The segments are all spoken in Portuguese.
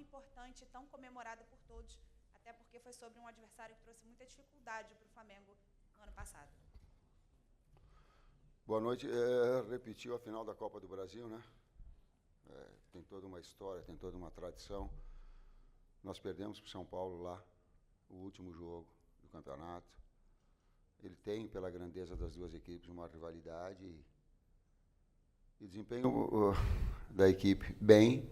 importante, tão comemorada por todos, até porque foi sobre um adversário que trouxe muita dificuldade para o Flamengo no ano passado. Boa noite. Repetiu a final da Copa do Brasil, né? Tem toda uma história, tem toda uma tradição. Nós perdemos para o São Paulo lá, o último jogo do campeonato. Ele tem, pela grandeza das duas equipes, uma rivalidade e desempenho da equipe bem.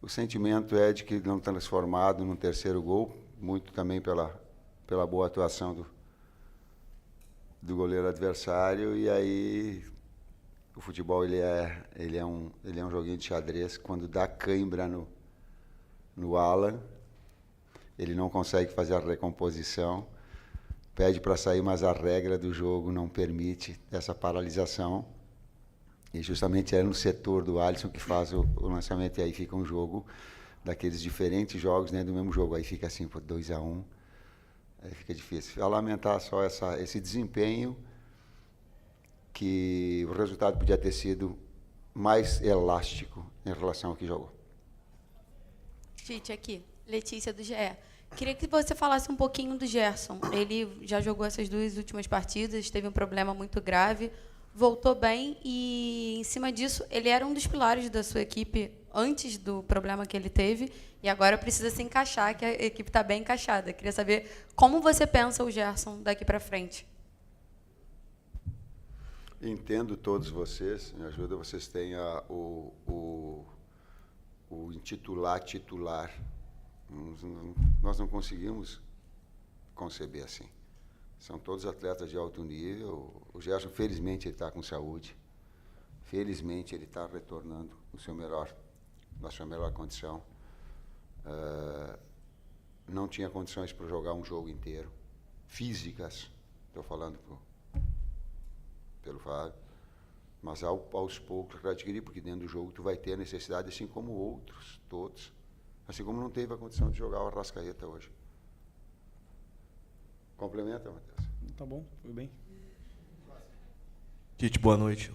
O sentimento é de que não transformado no terceiro gol, muito também pela boa atuação do goleiro adversário. E aí o futebol ele é um joguinho de xadrez. Quando dá cãibra no Alan, ele não consegue fazer a recomposição, pede para sair, mas a regra do jogo não permite essa paralisação. E justamente é no setor do Alisson que faz o lançamento, e aí fica um jogo daqueles diferentes jogos dentro do mesmo jogo. Aí fica assim, 2-1, aí fica difícil. A lamentar só esse desempenho, que o resultado podia ter sido mais elástico em relação ao que jogou. Tite, aqui, Letícia do GE. Queria que você falasse um pouquinho do Gerson. Ele já jogou essas 2 últimas partidas, teve um problema muito grave, voltou bem e, em cima disso, ele era um dos pilares da sua equipe antes do problema que ele teve e agora precisa se encaixar, que a equipe está bem encaixada. Queria saber como você pensa o Gerson daqui para frente. Entendo todos vocês, me ajuda, vocês têm o intitular titular. Nós não conseguimos conceber assim. São todos atletas de alto nível. O Gerson, felizmente, ele está com saúde. Felizmente, ele está retornando na sua melhor condição. Não tinha condições para jogar um jogo inteiro. Físicas, estou falando pelo Fábio. Mas aos poucos, para adquirir, porque dentro do jogo tu vai ter a necessidade, assim como outros, todos. Assim como não teve a condição de jogar o Arrascaeta hoje. Complementa, Matheus. Tá bom, foi bem. Tite, boa noite.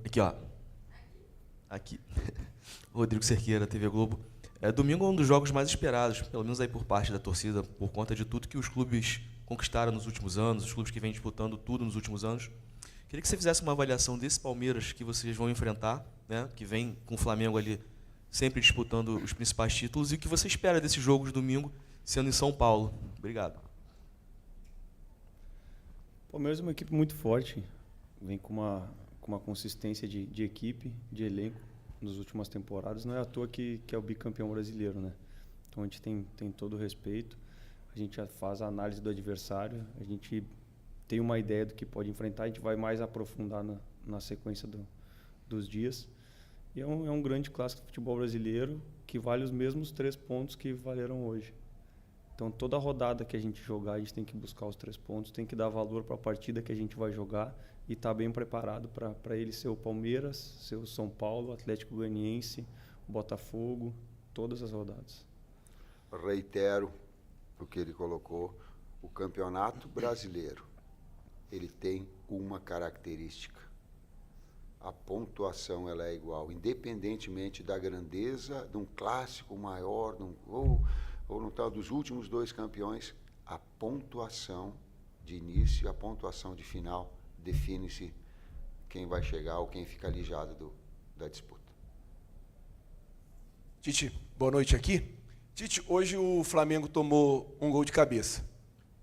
Aqui, ó. Aqui. Rodrigo Cerqueira, TV Globo. Domingo é um dos jogos mais esperados, pelo menos aí por parte da torcida, por conta de tudo que os clubes conquistaram nos últimos anos, os clubes que vêm disputando tudo nos últimos anos. Queria que você fizesse uma avaliação desse Palmeiras que vocês vão enfrentar, né, que vem com o Flamengo ali sempre disputando os principais títulos, e o que você espera desse jogo de domingo, sendo em São Paulo. Obrigado. O Palmeiras é uma equipe muito forte, vem com uma consistência de equipe, de elenco nas últimas temporadas. Não é à toa que é o bicampeão brasileiro, né? Então a gente tem todo o respeito, a gente faz a análise do adversário, a gente tem uma ideia do que pode enfrentar, a gente vai mais aprofundar na sequência dos dias. E é um grande clássico do futebol brasileiro que vale os mesmos 3 pontos que valeram hoje. Então, toda rodada que a gente jogar, a gente tem que buscar os 3 pontos, tem que dar valor para a partida que a gente vai jogar e estar bem preparado para ele ser o Palmeiras, ser o São Paulo, o Atlético Goianiense, o Botafogo, todas as rodadas. Reitero o que ele colocou. O Campeonato Brasileiro, ele tem uma característica. A pontuação ela é igual, independentemente da grandeza de um clássico maior, ou no tal dos últimos 2 campeões, a pontuação de início e a pontuação de final define-se quem vai chegar ou quem fica alijado da disputa. Tite, boa noite aqui. Tite, hoje o Flamengo tomou um gol de cabeça.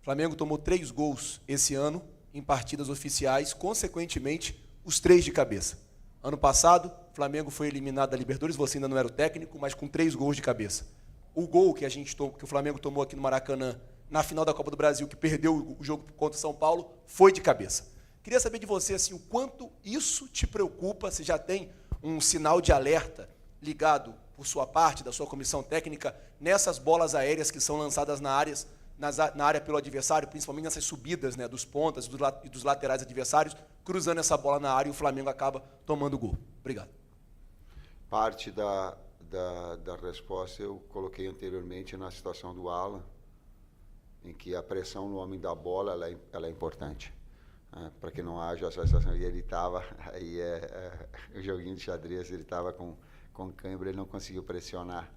O Flamengo tomou 3 gols esse ano em partidas oficiais, consequentemente, os 3 de cabeça. Ano passado, o Flamengo foi eliminado da Libertadores, você ainda não era o técnico, mas com 3 gols de cabeça. O gol que o Flamengo tomou aqui no Maracanã, na final da Copa do Brasil, que perdeu o jogo contra o São Paulo, foi de cabeça. Queria saber de você assim, o quanto isso te preocupa, se já tem um sinal de alerta ligado por sua parte, da sua comissão técnica, nessas bolas aéreas que são lançadas na área pelo adversário, principalmente nessas subidas, né, dos pontas e dos laterais adversários, cruzando essa bola na área e o Flamengo acaba tomando o gol. Obrigado. Parte da resposta eu coloquei anteriormente na situação do Alan, em que a pressão no homem da bola ela é importante. Para que não haja essa situação. E ele estava, aí o joguinho de xadrez, ele estava com cãibra, ele não conseguiu pressionar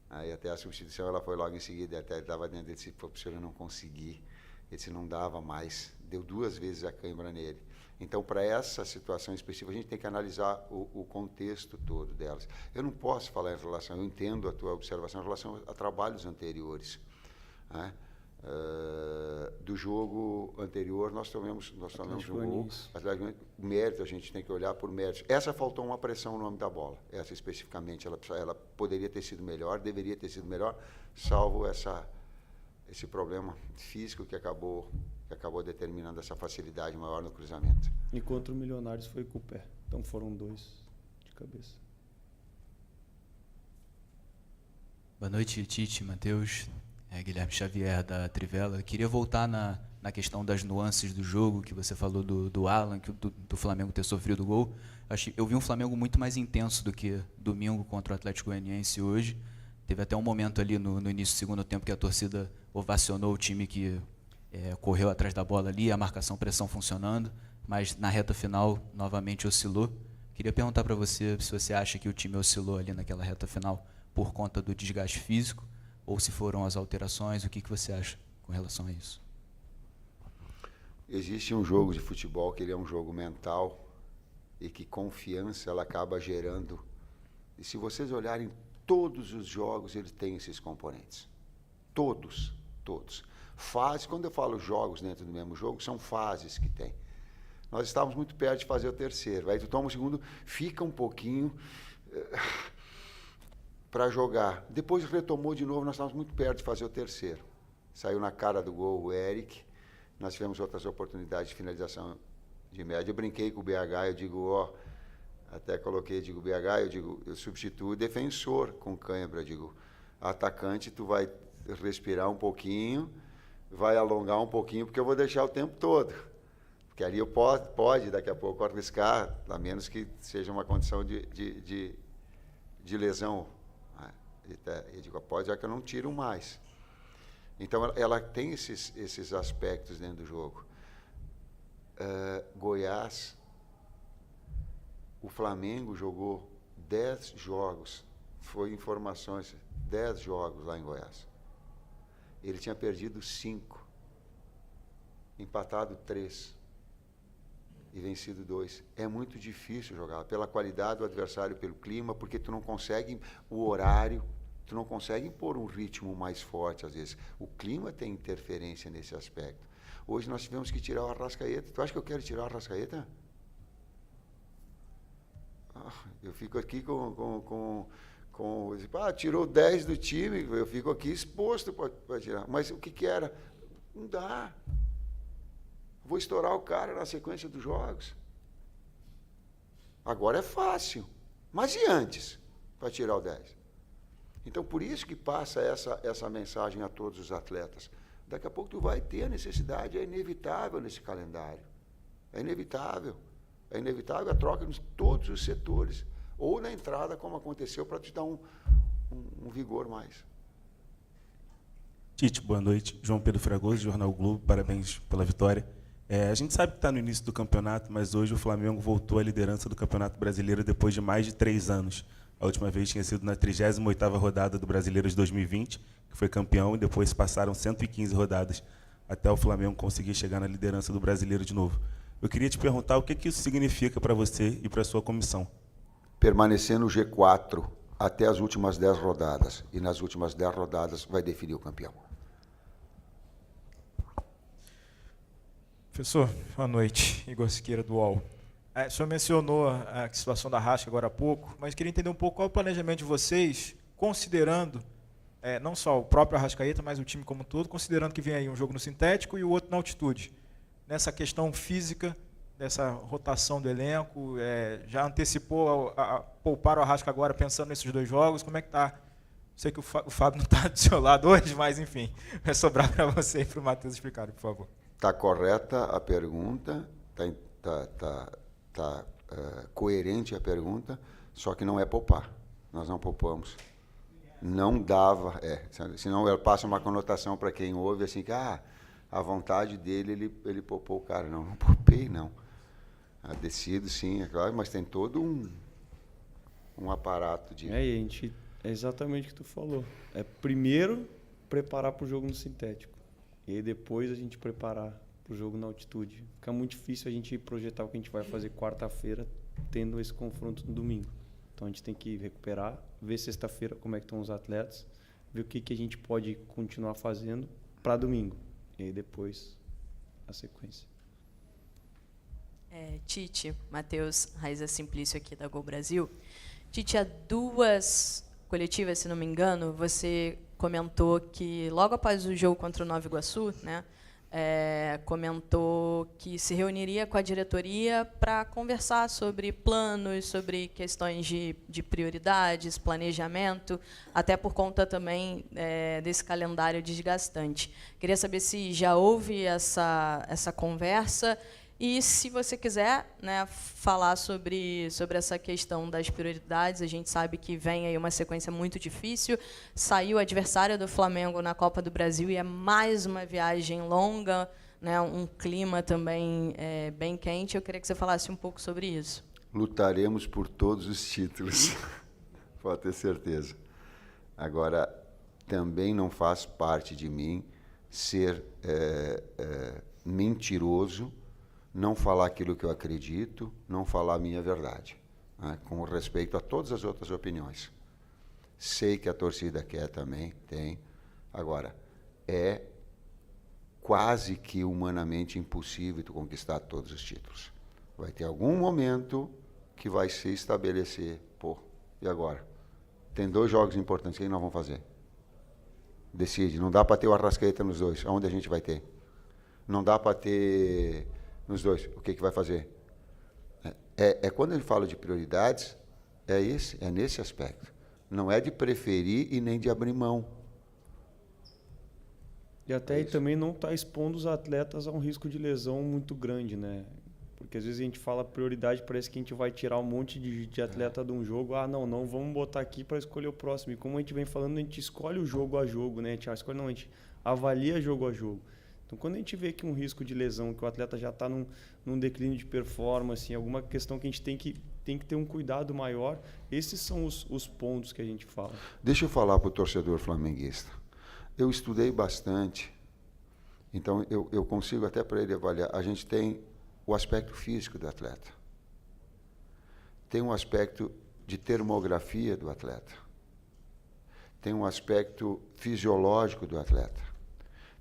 Aí até a substituição ela foi logo em seguida, até ele estava dentro, ele disse, pô, professor, eu não consegui. Ele disse, não dava mais, deu 2 vezes a cãibra nele. Então, para essa situação específica, a gente tem que analisar o contexto todo delas. Eu não posso falar em relação, eu entendo a tua observação em relação a trabalhos anteriores, né? Do jogo anterior, nós tomamos um gol. O mérito, a gente tem que olhar por mérito. Essa faltou uma pressão no nome da bola. Essa especificamente, ela poderia ter sido melhor, deveria ter sido melhor, salvo esse problema físico que acabou determinando essa facilidade maior no cruzamento. E contra o Milionários foi com o pé. Então foram 2 de cabeça. Boa noite, Tite, Matheus. Guilherme Xavier, da Trivela. Queria voltar na questão das nuances do jogo, que você falou do Alan, do Flamengo ter sofrido gol. Eu vi um Flamengo muito mais intenso do que domingo contra o Atlético Goianiense hoje. Teve até um momento ali no início do segundo tempo que a torcida ovacionou o time que correu atrás da bola ali, a marcação-pressão funcionando, mas na reta final novamente oscilou. Queria perguntar para você se você acha que o time oscilou ali naquela reta final por conta do desgaste físico, ou se foram as alterações, o que você acha com relação a isso? Existe um jogo de futebol que ele é um jogo mental e que confiança ela acaba gerando. E se vocês olharem todos os jogos, ele tem esses componentes. Todos. Fases, quando eu falo jogos dentro do mesmo jogo, são fases que tem. Nós estávamos muito perto de fazer o terceiro. Aí tu toma o segundo, fica um pouquinho para jogar. Depois retomou de novo, nós estávamos muito perto de fazer o terceiro. Saiu na cara do gol o Eric. Nós tivemos outras oportunidades de finalização de média. Eu brinquei com o BH, eu digo, até coloquei, eu substituo o defensor com cãibra, atacante, tu vai respirar um pouquinho, vai alongar um pouquinho, porque eu vou deixar o tempo todo. Porque ali eu pode daqui a pouco arriscar, a menos que seja uma condição de lesão. Eu digo, pode, já que eu não tiro mais. Então, ela tem esses aspectos dentro do jogo. Goiás, o Flamengo jogou 10 jogos, foi informações, 10 jogos lá em Goiás. Ele tinha perdido 5, empatado 3 e vencido 2. É muito difícil jogar, pela qualidade do adversário, pelo clima, porque tu não consegue o horário, tu não consegue impor um ritmo mais forte às vezes. O clima tem interferência nesse aspecto. Hoje nós tivemos que tirar o Arrascaeta. Tu acha que eu quero tirar o Arrascaeta? Eu fico aqui tirou 10 do time, eu fico aqui exposto para tirar. Mas o que era? Não dá. Vou estourar o cara na sequência dos jogos. Agora é fácil. Mas e antes, para tirar o 10? Então, por isso que passa essa mensagem a todos os atletas. Daqui a pouco tu vai ter a necessidade, é inevitável nesse calendário. É inevitável. É inevitável a troca em todos os setores. Ou na entrada, como aconteceu, para te dar um vigor mais. Tite, boa noite. João Pedro Fragoso, Jornal Globo, parabéns pela vitória. A gente sabe que está no início do campeonato, mas hoje o Flamengo voltou à liderança do Campeonato Brasileiro depois de mais de 3 anos. A última vez tinha sido na 38ª rodada do Brasileiro de 2020, que foi campeão, e depois passaram 115 rodadas até o Flamengo conseguir chegar na liderança do Brasileiro de novo. Eu queria te perguntar o que isso significa para você e para a sua comissão. Permanecer no G4 até as últimas 10 rodadas. E nas últimas 10 rodadas vai definir o campeão. Professor, boa noite. Igor Siqueira, do UOL. O senhor mencionou a situação da Rasca agora há pouco, mas queria entender um pouco qual é o planejamento de vocês, considerando não só o próprio Arrascaeta, mas o time como um todo, considerando que vem aí um jogo no sintético e o outro na altitude. Nessa questão física, dessa rotação do elenco, já antecipou a poupar o Arrasca agora, pensando nesses 2 jogos, como é que está? Sei que o Fábio não está do seu lado hoje, mas enfim, vai sobrar para você e para o Matheus explicar, por favor. Está correta a pergunta, está coerente a pergunta, só que não é poupar. Nós não poupamos. Não dava, senão ela passa uma conotação para quem ouve assim que a vontade dele, ele poupou o cara. Não poupei, não. Decido, sim, é claro, mas tem todo um aparato de... E a gente É exatamente o que tu falou. É primeiro preparar para o jogo no sintético. E aí depois a gente preparar para o jogo na altitude. Fica muito difícil a gente projetar o que a gente vai fazer quarta-feira tendo esse confronto no domingo. Então a gente tem que recuperar, ver sexta-feira como é que estão os atletas, ver o que a gente pode continuar fazendo para domingo. E aí depois a sequência. Tite, Matheus, Raiza Simplício aqui da Gol Brasil. Tite, há 2 coletivas, se não me engano, você comentou que logo após o jogo contra o Nova Iguaçu, né, comentou que se reuniria com a diretoria para conversar sobre planos, sobre questões de prioridades, planejamento, até por conta também desse calendário desgastante. Queria saber se já houve essa conversa e, se você quiser, né, falar sobre essa questão das prioridades. A gente sabe que vem aí uma sequência muito difícil. Saiu o adversário do Flamengo na Copa do Brasil e é mais uma viagem longa, né, um clima também bem quente. Eu queria que você falasse um pouco sobre isso. Lutaremos por todos os títulos, pode ter certeza. Agora, também não faz parte de mim ser mentiroso, não falar aquilo que eu acredito, não falar a minha verdade, né, com respeito a todas as outras opiniões. Sei que a torcida quer também, tem. Agora, é quase que humanamente impossível tu conquistar todos os títulos. Vai ter algum momento que vai se estabelecer, e agora? Tem 2 jogos importantes, o que nós vamos fazer? Decide, não dá para ter o Arrascaeta nos 2, aonde a gente vai ter? Não dá para ter nos 2, o que vai fazer? Quando ele fala de prioridades, é nesse aspecto. Não é de preferir e nem de abrir mão. E até aí também não está expondo os atletas a um risco de lesão muito grande, né? Porque às vezes a gente fala prioridade, parece que a gente vai tirar um monte de atleta de um jogo. Não, vamos botar aqui para escolher o próximo. E como a gente vem falando, a gente escolhe o jogo a jogo, né? A gente avalia jogo a jogo. Então, quando a gente vê que um risco de lesão, que o atleta já está num declínio de performance, alguma questão que a gente tem que ter um cuidado maior, esses são os pontos que a gente fala. Deixa eu falar para o torcedor flamenguista. Eu estudei bastante, então eu consigo até para ele avaliar. A gente tem o aspecto físico do atleta. Tem um aspecto de termografia do atleta. Tem um aspecto fisiológico do atleta.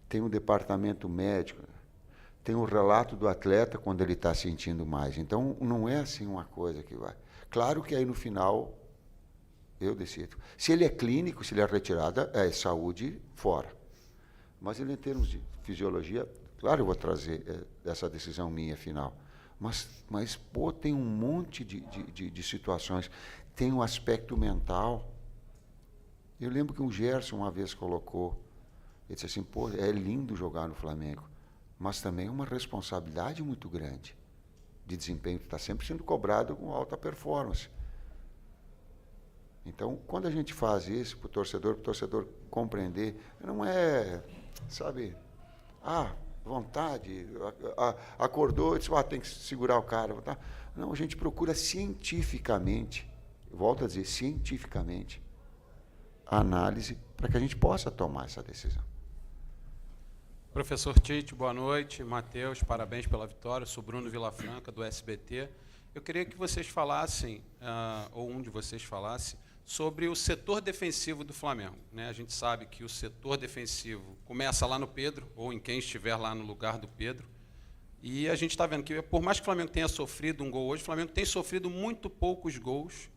Tem um departamento médico, tem o relato do atleta quando ele está sentindo mais. Então, não é assim uma coisa que vai. Claro que aí no final eu decido. Se ele é clínico, se ele é retirada, é saúde fora. Mas ele, em termos de fisiologia, claro, eu vou trazer essa decisão minha final. Mas tem um monte de situações. Tem um aspecto mental. Eu lembro que um Gerson uma vez colocou, ele disse assim, é lindo jogar no Flamengo, mas também é uma responsabilidade muito grande de desempenho, que está sempre sendo cobrado com alta performance. Então, quando a gente faz isso para o torcedor compreender, não é, vontade, acordou e disse, tem que segurar o cara. Tá? Não, a gente procura cientificamente, volto a dizer, cientificamente, a análise para que a gente possa tomar essa decisão. Professor Tite, boa noite. Matheus, parabéns pela vitória. Eu sou Bruno Vilafranca, do SBT. Eu queria que vocês falassem, ou um de vocês falasse, sobre o setor defensivo do Flamengo. Né? A gente sabe que o setor defensivo começa lá no Pedro, ou em quem estiver lá no lugar do Pedro. E a gente está vendo que, por mais que o Flamengo tenha sofrido um gol hoje, o Flamengo tem sofrido muito poucos gols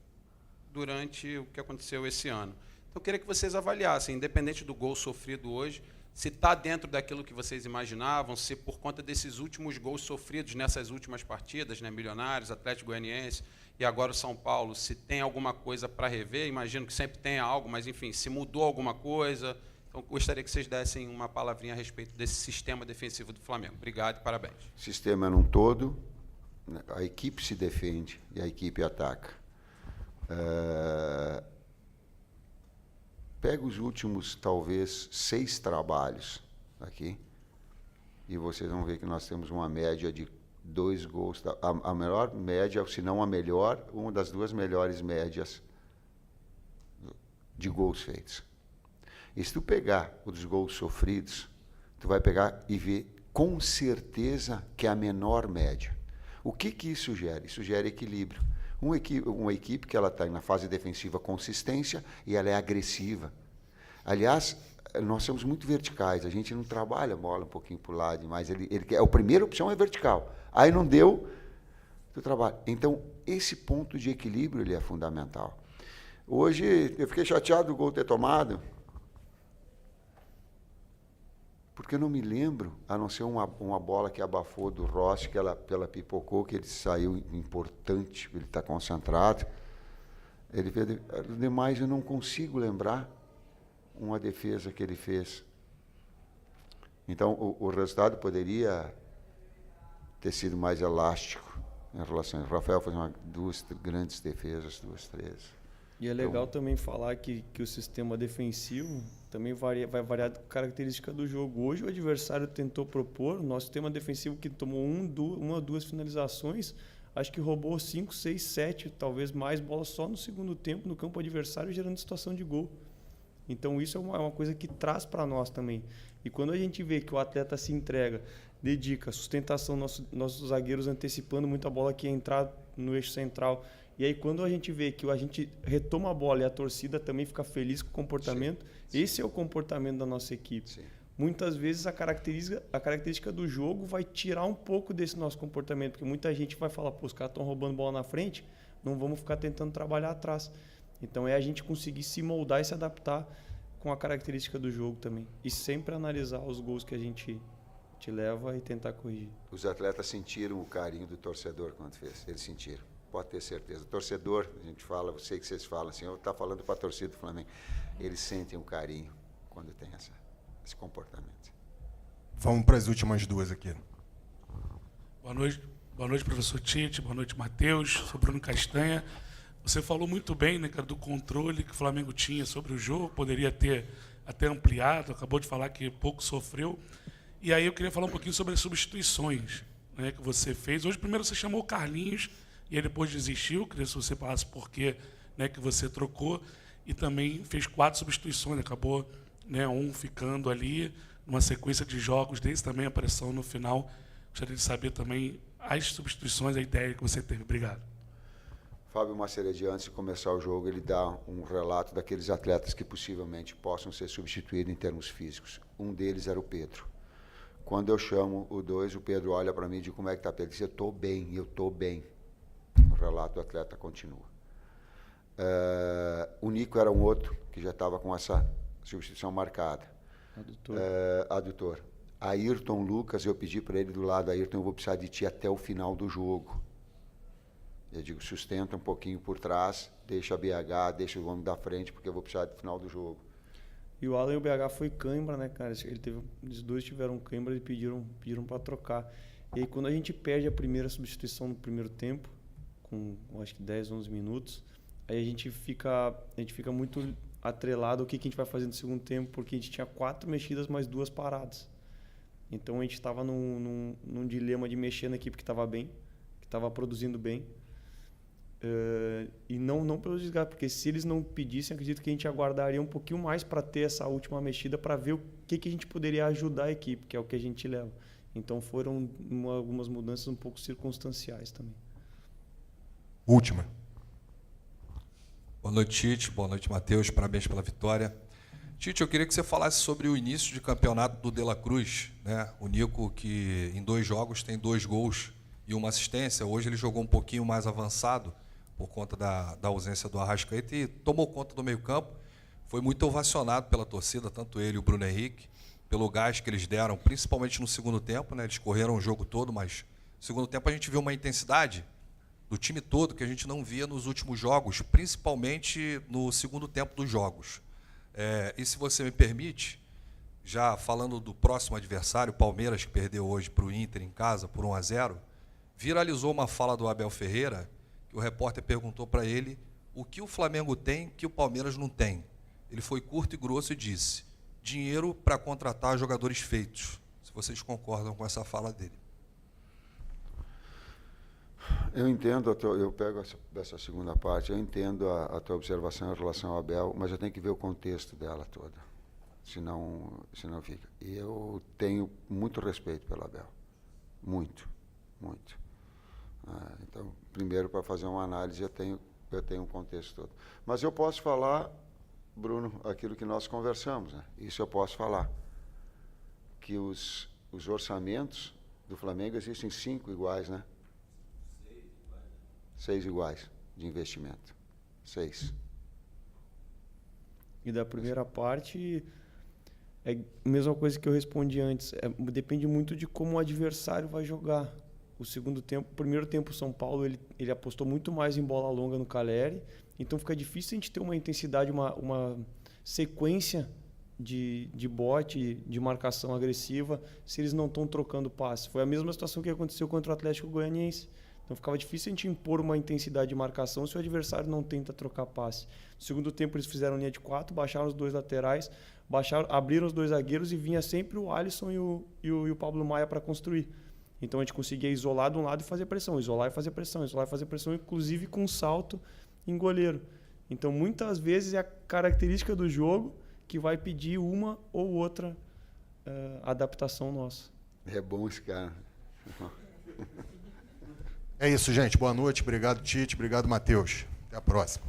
durante o que aconteceu esse ano. Então, eu queria que vocês avaliassem, independente do gol sofrido hoje, se está dentro daquilo que vocês imaginavam, se por conta desses últimos gols sofridos nessas últimas partidas, né, Milionários, Atlético Goianiense e agora o São Paulo, se tem alguma coisa para rever. Imagino que sempre tenha algo, mas, enfim, se mudou alguma coisa. Então, gostaria que vocês dessem uma palavrinha a respeito desse sistema defensivo do Flamengo. Obrigado e parabéns. Sistema num todo, a equipe se defende e a equipe ataca. Pega os últimos, talvez, 6 trabalhos aqui e vocês vão ver que nós temos uma média de 2 gols. A melhor média, se não a melhor, uma das 2 melhores médias de gols feitos. E se tu pegar os gols sofridos, tu vai pegar e ver com certeza que é a menor média. O que isso gera? Isso gera equilíbrio. Uma equipe que ela está na fase defensiva consistência e ela é agressiva. Aliás, nós somos muito verticais, a gente não trabalha a bola um pouquinho para o lado, mas a primeira opção é vertical. Aí não deu, tu trabalha. Então, esse ponto de equilíbrio ele é fundamental. Hoje, eu fiquei chateado do gol ter tomado, porque eu não me lembro, a não ser uma bola que abafou do Rossi, que ela pipocou, que ele saiu importante, ele está concentrado. Ele fez, demais eu não consigo lembrar uma defesa que ele fez. Então, o resultado poderia ter sido mais elástico em relação a isso. O Rafael fez duas grandes defesas, 2, 3. E é legal também falar que o sistema defensivo também vai variar da característica do jogo. Hoje o adversário tentou propor, o nosso sistema defensivo que tomou uma ou duas finalizações, acho que roubou 5, 6, 7, talvez mais bolas só no segundo tempo no campo adversário, gerando situação de gol. Então isso é uma coisa que traz para nós também. E quando a gente vê que o atleta se entrega, dedica, sustentação, nossos zagueiros antecipando muito a bola que ia entrar no eixo central. E aí quando a gente vê que a gente retoma a bola e a torcida também fica feliz com o comportamento, sim. Esse é o comportamento da nossa equipe. Sim. Muitas vezes a característica do jogo vai tirar um pouco desse nosso comportamento, porque muita gente vai falar, pô, os caras estão roubando bola na frente, não vamos ficar tentando trabalhar atrás. Então é a gente conseguir se moldar e se adaptar com a característica do jogo também. E sempre analisar os gols que a gente te leva e tentar corrigir. Os atletas sentiram o carinho do torcedor quando fez. Eles sentiram. Pode ter certeza. O torcedor, a gente fala, eu sei que vocês falam assim, eu estou falando para a torcida do Flamengo. Eles sentem o carinho quando tem esse comportamento. Vamos para as últimas duas aqui. Boa noite, professor Tite. Boa noite, Matheus. Sou Bruno Castanha. Você falou muito bem, né, cara, do controle que o Flamengo tinha sobre o jogo, poderia ter até ampliado, acabou de falar que pouco sofreu. E aí eu queria falar um pouquinho sobre as substituições, né, que você fez. Hoje, primeiro, você chamou o Carlinhos e aí depois desistiu. Queria que você falasse por que, né, que você trocou. E também fez 4 substituições, acabou, né, um ficando ali, numa sequência de jogos desse, também a pressão no final. Gostaria de saber também as substituições, a ideia que você teve. Obrigado. Fábio Maceredi, antes de começar o jogo, ele dá um relato daqueles atletas que possivelmente possam ser substituídos em termos físicos. Um deles era o Pedro. Quando eu chamo o 2, o Pedro olha para mim e diz, como é que está, Pedro? Ele diz, eu estou bem. O relato do atleta continua. O Nico era um outro que já estava com essa substituição marcada. Adutor. Ayrton Lucas, eu pedi para ele do lado, Ayrton, eu vou precisar de ti até o final do jogo. Eu digo, sustenta um pouquinho por trás, deixa a BH, deixa o homem da frente, porque eu vou precisar do final do jogo. E o Alan e o BH foi cãibra, né, cara? Os dois tiveram cãibra e pediram para trocar. E aí, quando a gente perde a primeira substituição no primeiro tempo, com acho que 10, 11 minutos, aí a gente fica muito atrelado ao que a gente vai fazer no segundo tempo, porque a gente tinha 4 mexidas mais 2 paradas. Então a gente estava num dilema de mexer na equipe que estava bem, que estava produzindo bem, e não pelo desgaste, porque se eles não pedissem, acredito que a gente aguardaria um pouquinho mais para ter essa última mexida, para ver o que a gente poderia ajudar a equipe, que é o que a gente leva. Então foram algumas mudanças um pouco circunstanciais também. Última. Boa noite, Tite. Boa noite, Matheus. Parabéns pela vitória. Tite, eu queria que você falasse sobre o início de campeonato do De La Cruz, né? O Nico, que em 2 jogos tem 2 gols e 1 assistência. Hoje ele jogou um pouquinho mais avançado por conta da ausência do Arrascaeta e tomou conta do meio-campo. Foi muito ovacionado pela torcida, tanto ele e o Bruno Henrique, pelo gás que eles deram, principalmente no segundo tempo, né? Eles correram o jogo todo, mas no segundo tempo a gente viu uma intensidade do time todo que a gente não via nos últimos jogos, principalmente no segundo tempo dos jogos. E se você me permite, já falando do próximo adversário, Palmeiras, que perdeu hoje para o Inter em casa por 1-0, viralizou uma fala do Abel Ferreira, que o repórter perguntou para ele o que o Flamengo tem que o Palmeiras não tem. Ele foi curto e grosso e disse, dinheiro para contratar jogadores feitos. Se vocês concordam com essa fala dele. Eu entendo, eu pego essa segunda parte, eu entendo a tua observação em relação ao Abel, mas eu tenho que ver o contexto dela toda, senão fica. E eu tenho muito respeito pelo Abel, muito, muito. Então, primeiro, para fazer uma análise, eu tenho um contexto todo. Mas eu posso falar, Bruno, aquilo que nós conversamos, né? Isso eu posso falar, que os orçamentos do Flamengo existem 5 iguais, né? 6 iguais de investimento. 6. E da primeira parte, é a mesma coisa que eu respondi antes. Depende muito de como o adversário vai jogar. O primeiro tempo, o São Paulo, ele apostou muito mais em bola longa no Caleri. Então fica difícil a gente ter uma intensidade, uma sequência de bote, de marcação agressiva, se eles não estão trocando passe. Foi a mesma situação que aconteceu contra o Atlético Goianiense. Então ficava difícil a gente impor uma intensidade de marcação se o adversário não tenta trocar passe. No segundo tempo eles fizeram linha de 4, baixaram os 2 laterais, abriram os 2 zagueiros e vinha sempre o Alisson e o Pablo Maia para construir. Então a gente conseguia isolar de um lado e fazer pressão, isolar e fazer pressão, isolar e fazer pressão, inclusive com salto em goleiro. Então muitas vezes é a característica do jogo que vai pedir uma ou outra adaptação nossa. É bom esse cara. É isso, gente. Boa noite. Obrigado, Tite. Obrigado, Matheus. Até a próxima.